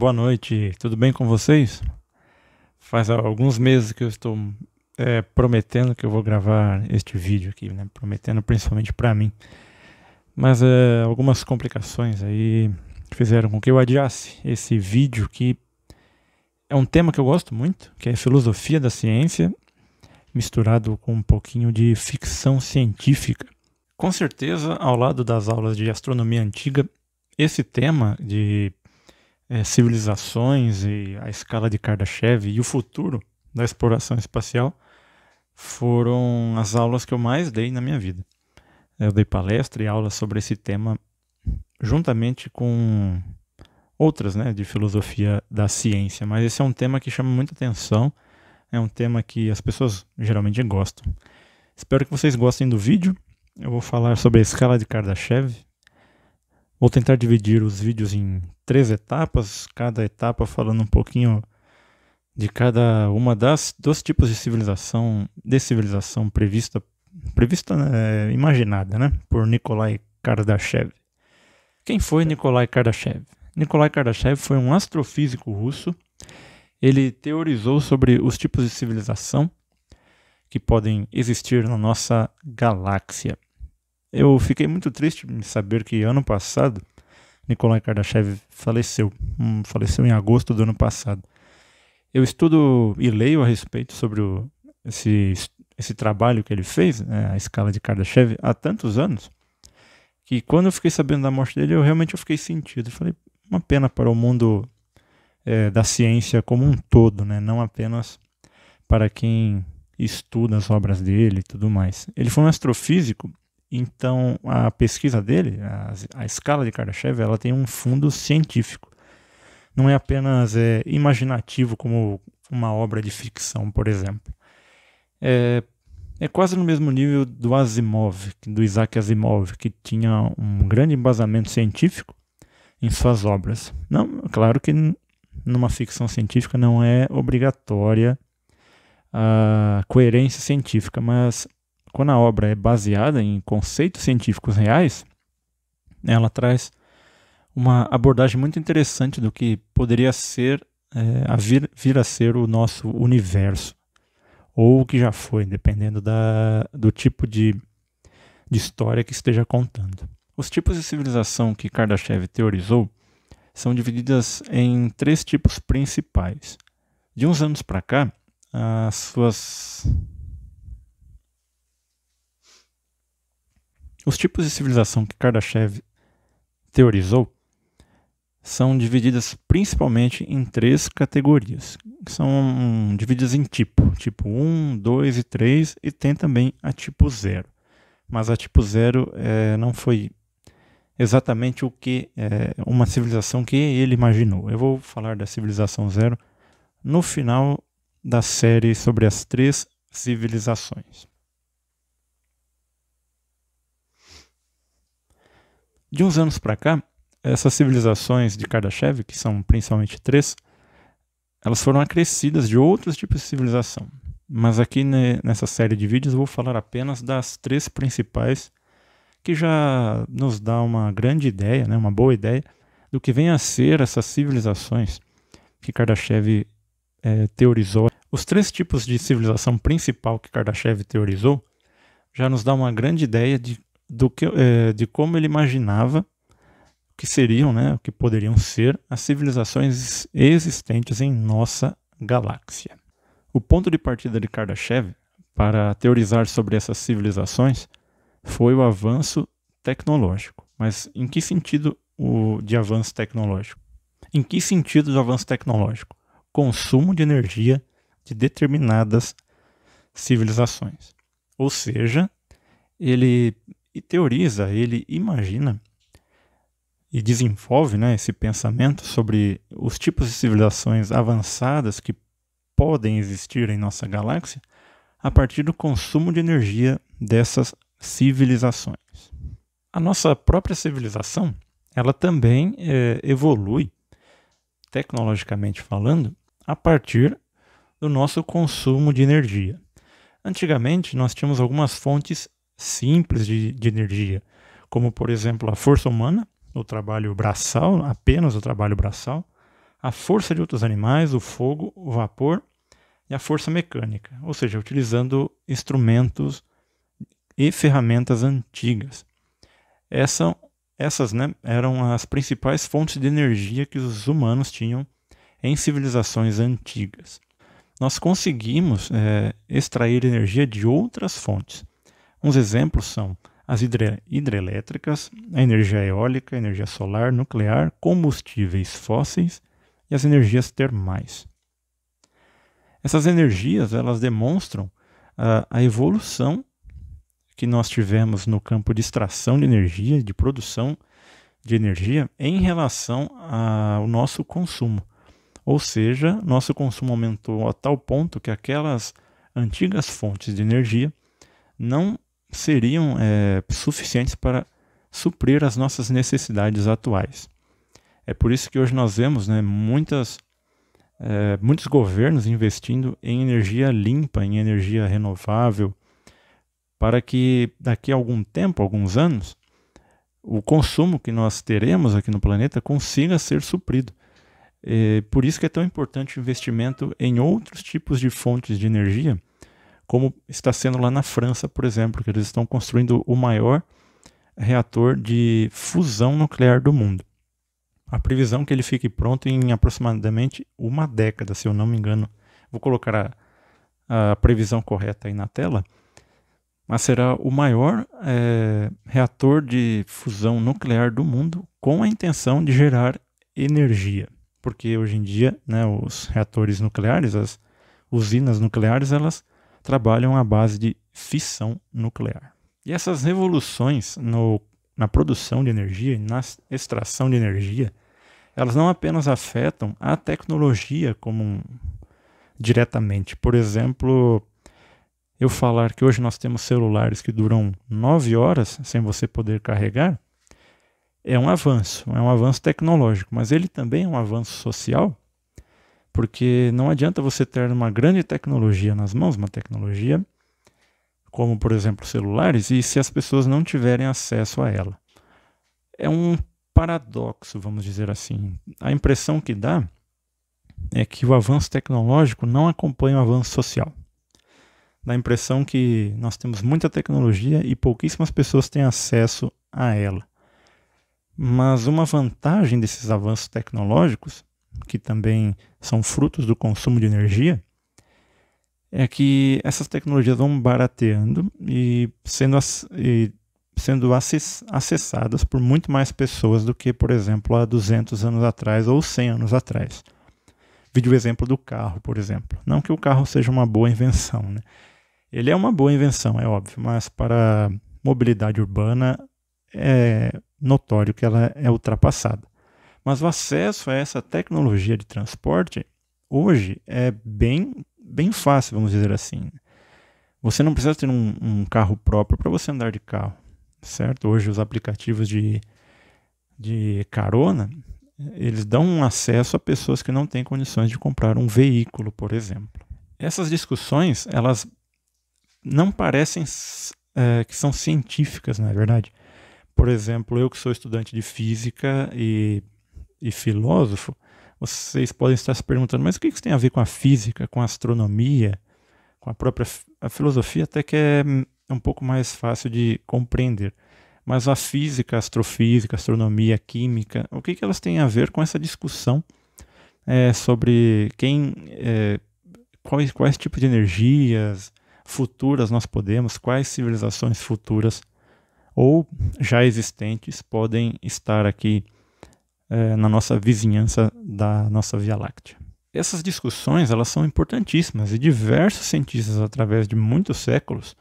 boa noite, tudo bem com vocês? Faz alguns meses que eu estou prometendo que eu vou gravar este vídeo aqui, né? Prometendo principalmente para mim. Mas algumas complicações aí fizeram com que eu adiasse esse vídeo, que é um tema que eu gosto muito, que é filosofia da ciência, misturado com um pouquinho de ficção científica. Com certeza, ao lado das aulas de astronomia antiga, esse tema de civilizações e a escala de Kardashev e o futuro da exploração espacial foram as aulas que eu mais dei na minha vida. Eu dei palestra e aulas sobre esse tema juntamente com outras, né, de filosofia da ciência, mas esse é um tema que chama muita atenção, é um tema que as pessoas geralmente gostam. Espero que vocês gostem do vídeo. Eu vou falar sobre a escala de Kardashev. Vou tentar dividir os vídeos em 3 etapas, cada etapa falando um pouquinho de cada uma dos tipos de civilização prevista, imaginada, né, por Nikolai Kardashev. Quem foi Nikolai Kardashev? Nikolai Kardashev foi um astrofísico russo. Ele teorizou sobre os tipos de civilização que podem existir na nossa galáxia. Eu fiquei muito triste em saber que ano passado Nikolai Kardashev faleceu em agosto do ano passado. Eu estudo e leio a respeito sobre esse trabalho que ele fez, a escala de Kardashev, há tantos anos, que quando eu fiquei sabendo da morte dele, eu realmente fiquei sentido. Eu falei, uma pena para o mundo da ciência como um todo, né? Não apenas para quem estuda as obras dele e tudo mais. Ele foi um astrofísico, então a pesquisa dele, a escala de Kardashev, ela tem um fundo científico. Não é apenas imaginativo como uma obra de ficção, por exemplo. É quase no mesmo nível do Asimov, do Isaac Asimov, que tinha um grande embasamento científico em suas obras. Não, claro que numa ficção científica não é obrigatória a coerência científica, mas quando a obra é baseada em conceitos científicos reais, ela traz uma abordagem muito interessante do que poderia ser, vir a ser o nosso universo, ou o que já foi, dependendo do tipo de história que esteja contando. Os tipos de civilização que Kardashev teorizou são divididas em 3 tipos principais. De uns anos para cá, os tipos de civilização que Kardashev teorizou são divididas principalmente em 3 categorias, que são divididas em tipo 1, 2 e 3, e tem também a tipo 0. Mas a tipo 0 não foi exatamente o que uma civilização que ele imaginou. Eu vou falar da civilização 0 no final da série sobre as 3 civilizações. De uns anos para cá, essas civilizações de Kardashev, que são principalmente 3, elas foram acrescidas de outros tipos de civilização. Mas aqui nessa série de vídeos eu vou falar apenas das 3 principais, que já nos dá uma grande ideia, né, uma boa ideia, do que vem a ser essas civilizações que Kardashev teorizou. Os 3 tipos de civilização principal que Kardashev teorizou já nos dá uma grande ideia de como ele imaginava que seriam, né, o que poderiam ser as civilizações existentes em nossa galáxia. O ponto de partida de Kardashev para teorizar sobre essas civilizações foi o avanço tecnológico. Mas em que sentido de avanço tecnológico? Em que sentido do avanço tecnológico? Consumo de energia de determinadas civilizações. Ou seja, ele teoriza, ele imagina e desenvolve, né, esse pensamento sobre os tipos de civilizações avançadas que podem existir em nossa galáxia a partir do consumo de energia dessas civilizações. A nossa própria civilização, ela também evolui, tecnologicamente falando, a partir do nosso consumo de energia. Antigamente, nós tínhamos algumas fontes simples de energia, como, por exemplo, a força humana, o trabalho braçal, apenas o trabalho braçal, a força de outros animais, o fogo, o vapor e a força mecânica, ou seja, utilizando instrumentos e ferramentas antigas. Essas, né, eram as principais fontes de energia que os humanos tinham em civilizações antigas. Nós conseguimos extrair energia de outras fontes. Uns exemplos são as hidrelétricas, a energia eólica, a energia solar, nuclear, combustíveis fósseis e as energias termais. Essas energias, elas demonstram a evolução que nós tivemos no campo de extração de energia, de produção de energia, em relação ao nosso consumo. Ou seja, nosso consumo aumentou a tal ponto que aquelas antigas fontes de energia não seriam suficientes para suprir as nossas necessidades atuais. É por isso que hoje nós vemos, né, muitos governos investindo em energia limpa, em energia renovável, para que daqui a algum tempo, alguns anos, o consumo que nós teremos aqui no planeta consiga ser suprido. Por isso que é tão importante o investimento em outros tipos de fontes de energia, como está sendo lá na França, por exemplo, que eles estão construindo o maior reator de fusão nuclear do mundo. A previsão é que ele fique pronto em aproximadamente uma década, se eu não me engano. Vou colocar a previsão correta aí na tela. Mas será o maior reator de fusão nuclear do mundo, com a intenção de gerar energia. Porque hoje em dia, né, os reatores nucleares, as usinas nucleares, elas trabalham à base de fissão nuclear. E essas revoluções na produção de energia e na extração de energia, elas não apenas afetam a tecnologia diretamente. Por exemplo, eu falar que hoje nós temos celulares que duram 9 horas sem você poder carregar, é um avanço tecnológico, mas ele também é um avanço social, porque não adianta você ter uma grande tecnologia nas mãos, uma tecnologia como, por exemplo, celulares, e se as pessoas não tiverem acesso a ela. É um paradoxo, vamos dizer assim. A impressão que dá é que o avanço tecnológico não acompanha o avanço social. Dá a impressão que nós temos muita tecnologia e pouquíssimas pessoas têm acesso a ela. Mas uma vantagem desses avanços tecnológicos, que também são frutos do consumo de energia, é que essas tecnologias vão barateando e sendo acessadas por muito mais pessoas do que, por exemplo, há 200 anos atrás ou 100 anos atrás. Vide o exemplo do carro, por exemplo. Não que o carro seja uma boa invenção, né? Ele é uma boa invenção, é óbvio, mas para mobilidade urbana é notório que ela é ultrapassada. Mas o acesso a essa tecnologia de transporte hoje é bem fácil, vamos dizer assim. Você não precisa ter um carro próprio para você andar de carro, certo? Hoje os aplicativos de carona, eles dão um acesso a pessoas que não têm condições de comprar um veículo, por exemplo. Essas discussões, elas não parecem que são científicas, não é verdade? Por exemplo, eu que sou estudante de física e filósofo, vocês podem estar se perguntando, mas o que isso tem a ver com a física, com a astronomia, com a própria a filosofia, até que é um pouco mais fácil de compreender. Mas a física, a astrofísica, a astronomia, a química, o que elas têm a ver com essa discussão sobre quais tipos de energias futuras nós podemos, quais civilizações futuras ou já existentes podem estar aqui na nossa vizinhança da nossa Via Láctea. Essas discussões, elas são importantíssimas e diversos cientistas, através de muitos séculos,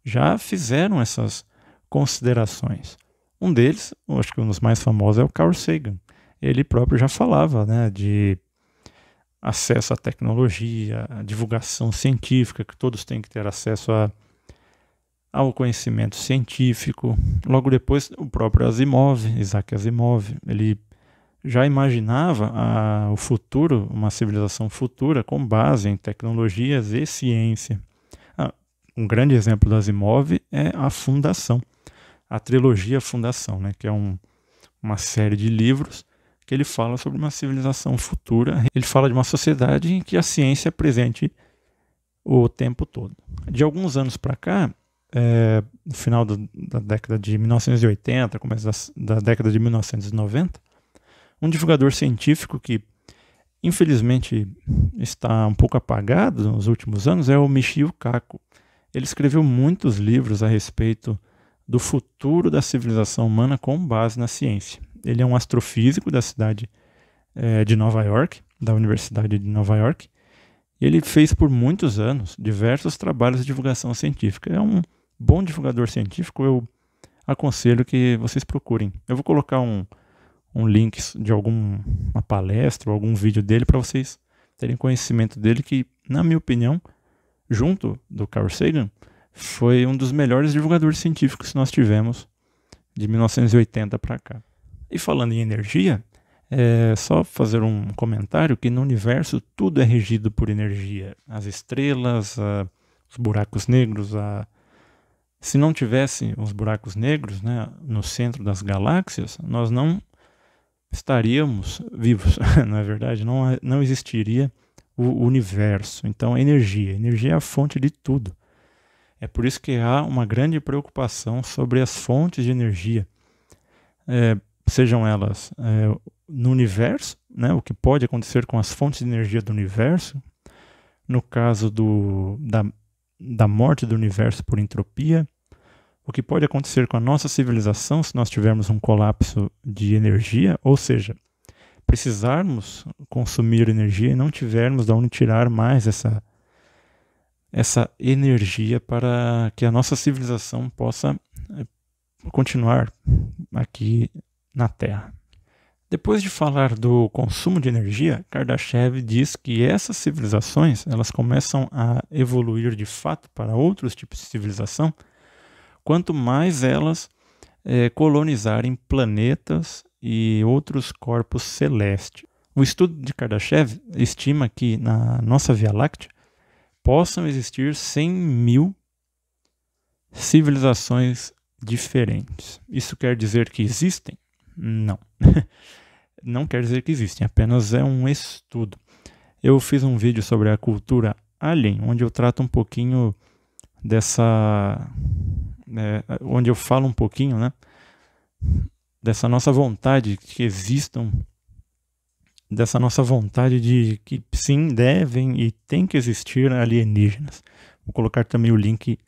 já fizeram essas considerações. Um deles, eu acho que um dos mais famosos, é o Carl Sagan. Ele próprio já falava, né, de acesso à tecnologia, à divulgação científica, que todos têm que ter acesso ao conhecimento científico. Logo depois, o próprio Isaac Asimov, ele já imaginava o futuro, uma civilização futura com base em tecnologias e ciência. Um grande exemplo do Asimov é a Fundação, a trilogia Fundação, né, que é uma série de livros que ele fala sobre uma civilização futura. Ele fala de uma sociedade em que a ciência é presente o tempo todo. De alguns anos para cá, no final da década de 1980, começo da década de 1990, um divulgador científico que infelizmente está um pouco apagado nos últimos anos é o Michio Kaku. Ele escreveu muitos livros a respeito do futuro da civilização humana com base na ciência. Ele é um astrofísico da cidade de Nova York, da Universidade de Nova York, e ele fez por muitos anos diversos trabalhos de divulgação científica. É um bom divulgador científico, eu aconselho que vocês procurem. Eu vou colocar um link de alguma palestra ou algum vídeo dele para vocês terem conhecimento dele, que, na minha opinião, junto do Carl Sagan, foi um dos melhores divulgadores científicos que nós tivemos de 1980 para cá. E falando em energia, é só fazer um comentário que no universo tudo é regido por energia. As estrelas, os buracos negros, se não tivesse os buracos negros, né, no centro das galáxias, nós não estaríamos vivos, não é verdade? Não existiria o universo. Então, energia é a fonte de tudo. É por isso que há uma grande preocupação sobre as fontes de energia, sejam elas no universo, né, o que pode acontecer com as fontes de energia do universo, no caso da morte do universo por entropia, o que pode acontecer com a nossa civilização se nós tivermos um colapso de energia, ou seja, precisarmos consumir energia e não tivermos de onde tirar mais essa energia para que a nossa civilização possa continuar aqui na Terra. Depois de falar do consumo de energia, Kardashev diz que essas civilizações elas começam a evoluir de fato para outros tipos de civilização quanto mais elas colonizarem planetas e outros corpos celestes. O estudo de Kardashev estima que na nossa Via Láctea possam existir 100.000 civilizações diferentes. Isso quer dizer que existem? Não. Não quer dizer que existem, apenas é um estudo. Eu fiz um vídeo sobre a cultura alien, onde eu trato um pouquinho onde eu falo um pouquinho, né, dessa nossa vontade que existam, dessa nossa vontade de que sim, devem e tem que existir alienígenas. Vou colocar também o link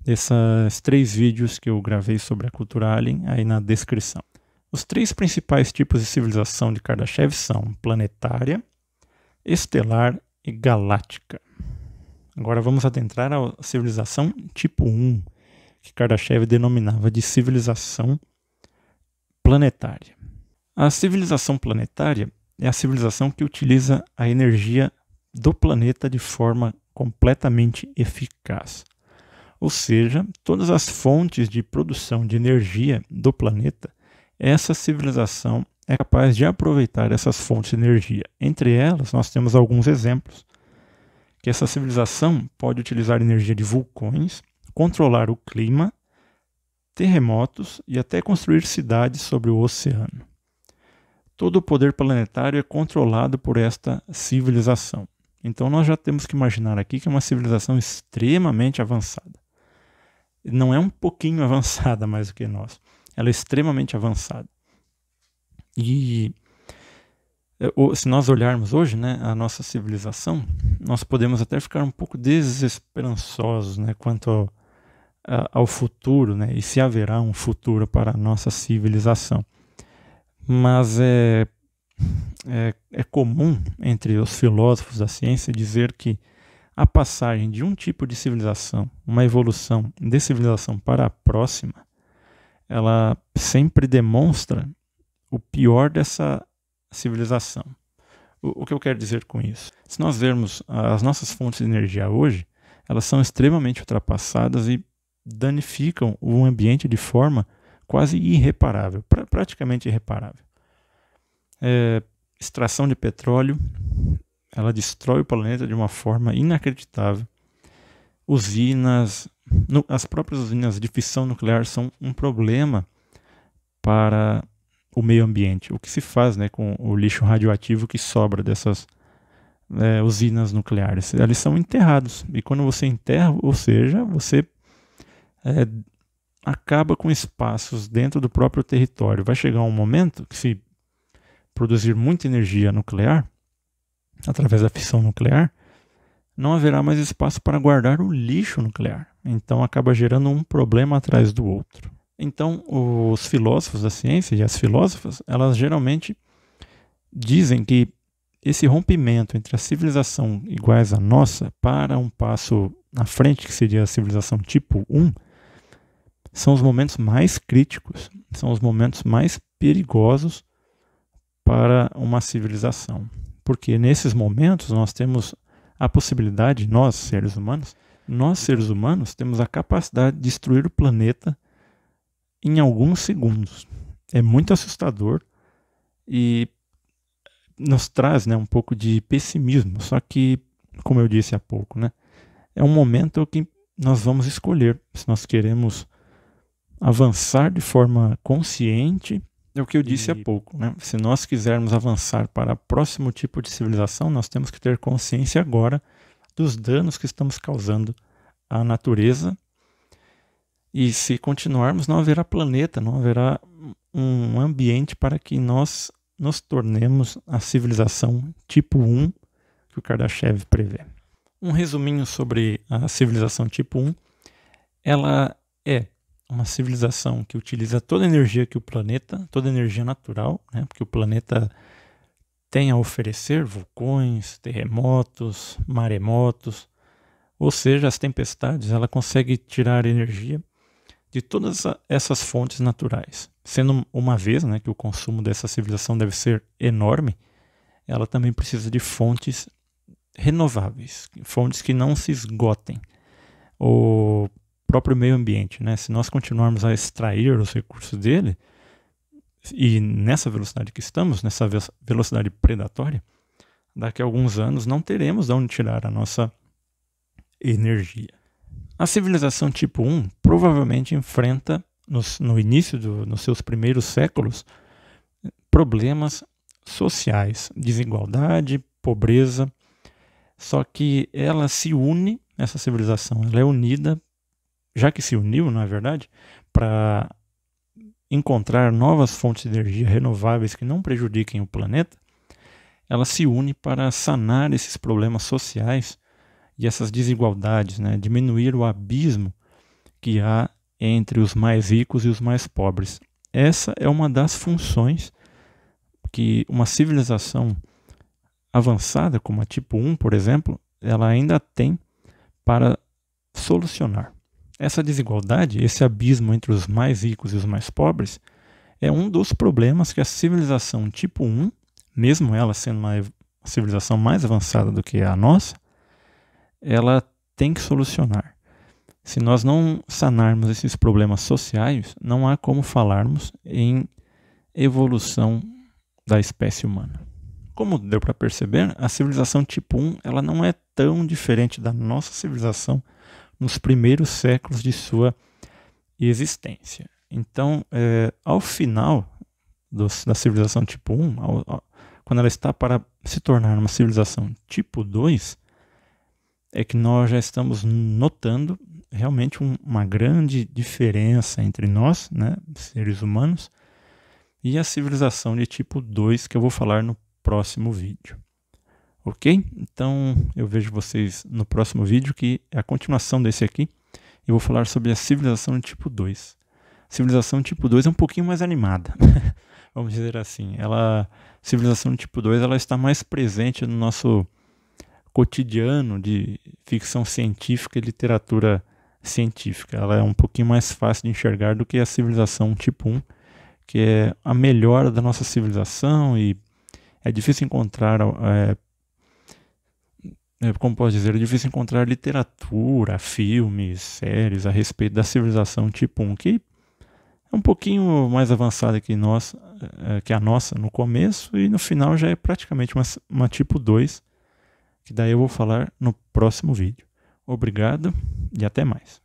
desses 3 vídeos que eu gravei sobre a cultura alien aí na descrição. Os 3 principais tipos de civilização de Kardashev são planetária, estelar e galáctica. Agora vamos adentrar à civilização tipo 1, que Kardashev denominava de civilização planetária. A civilização planetária é a civilização que utiliza a energia do planeta de forma completamente eficaz. Ou seja, todas as fontes de produção de energia do planeta, essa civilização é capaz de aproveitar essas fontes de energia. Entre elas, nós temos alguns exemplos, que essa civilização pode utilizar energia de vulcões, controlar o clima, terremotos e até construir cidades sobre o oceano. Todo o poder planetário é controlado por esta civilização. Então nós já temos que imaginar aqui que é uma civilização extremamente avançada. Não é um pouquinho avançada mais do que nós. Ela é extremamente avançada. E se nós olharmos hoje, né, a nossa civilização, nós podemos até ficar um pouco desesperançosos, né, quanto ao futuro, né, e se haverá um futuro para a nossa civilização. Mas é comum entre os filósofos da ciência dizer que a passagem de um tipo de civilização, uma evolução de civilização para a próxima, ela sempre demonstra o pior dessa civilização. O que eu quero dizer com isso? Se nós vermos as nossas fontes de energia hoje, elas são extremamente ultrapassadas e danificam o ambiente de forma quase irreparável, praticamente irreparável. Extração de petróleo, ela destrói o planeta de uma forma inacreditável. As próprias usinas de fissão nuclear são um problema para o meio ambiente, o que se faz, né, com o lixo radioativo que sobra dessas usinas nucleares. Eles são enterrados, e quando você enterra, ou seja, você acaba com espaços dentro do próprio território. Vai chegar um momento que, se produzir muita energia nuclear, através da fissão nuclear, não haverá mais espaço para guardar o lixo nuclear. Então acaba gerando um problema atrás do outro. Então os filósofos da ciência e as filósofas, elas geralmente dizem que esse rompimento entre a civilização iguais à nossa para um passo na frente, que seria a civilização tipo 1, são os momentos mais críticos, são os momentos mais perigosos para uma civilização. Porque nesses momentos nós temos a possibilidade, nós seres humanos, temos a capacidade de destruir o planeta em alguns segundos. É muito assustador e nos traz, né, um pouco de pessimismo. Só que, como eu disse há pouco, né, é um momento que nós vamos escolher se nós queremos avançar de forma consciente. É o que eu disse há pouco, né? Se nós quisermos avançar para o próximo tipo de civilização, nós temos que ter consciência agora dos danos que estamos causando à natureza. E se continuarmos, não haverá planeta, não haverá um ambiente para que nós nos tornemos a civilização tipo 1 que o Kardashev prevê. Um resuminho sobre a civilização tipo 1. Ela é uma civilização que utiliza toda a energia que o planeta, toda a energia natural, né, porque o planeta tem a oferecer, vulcões, terremotos, maremotos, ou seja, as tempestades, ela consegue tirar energia de todas essas fontes naturais. Sendo uma vez, né, que o consumo dessa civilização deve ser enorme, ela também precisa de fontes renováveis, fontes que não se esgotem. O próprio meio ambiente, né? Se nós continuarmos a extrair os recursos dele, e nessa velocidade que estamos, nessa velocidade predatória, daqui a alguns anos não teremos de onde tirar a nossa energia. A civilização tipo 1 provavelmente enfrenta, no início nos seus primeiros séculos, problemas sociais, desigualdade, pobreza. Só que ela se une, essa civilização, ela é unida, já que se uniu, não é verdade, para encontrar novas fontes de energia renováveis que não prejudiquem o planeta. Ela se une para sanar esses problemas sociais e essas desigualdades, né? Diminuir o abismo que há entre os mais ricos e os mais pobres. Essa é uma das funções que uma civilização avançada, como a tipo 1, por exemplo, ela ainda tem para solucionar. Essa desigualdade, esse abismo entre os mais ricos e os mais pobres, é um dos problemas que a civilização tipo 1, mesmo ela sendo uma civilização mais avançada do que a nossa, ela tem que solucionar. Se nós não sanarmos esses problemas sociais, não há como falarmos em evolução da espécie humana. Como deu para perceber, a civilização tipo 1 ela não é tão diferente da nossa civilização nos primeiros séculos de sua existência. Então, ao final da civilização tipo 1, quando ela está para se tornar uma civilização tipo 2, é que nós já estamos notando realmente uma grande diferença entre nós, né, seres humanos, e a civilização de tipo 2, que eu vou falar no próximo vídeo. Ok? Então eu vejo vocês no próximo vídeo, que é a continuação desse aqui. Eu vou falar sobre a civilização de tipo 2. A civilização tipo 2 é um pouquinho mais animada, vamos dizer assim. A civilização de tipo 2 ela está mais presente no nosso cotidiano de ficção científica e literatura científica. Ela é um pouquinho mais fácil de enxergar do que a civilização tipo 1, que é a melhor da nossa civilização, e é difícil encontrar, como posso dizer, é difícil encontrar literatura, filmes, séries a respeito da civilização tipo 1, que é um pouquinho mais avançada que a nossa no começo, e no final já é praticamente uma tipo 2, que daí eu vou falar no próximo vídeo. Obrigado e até mais.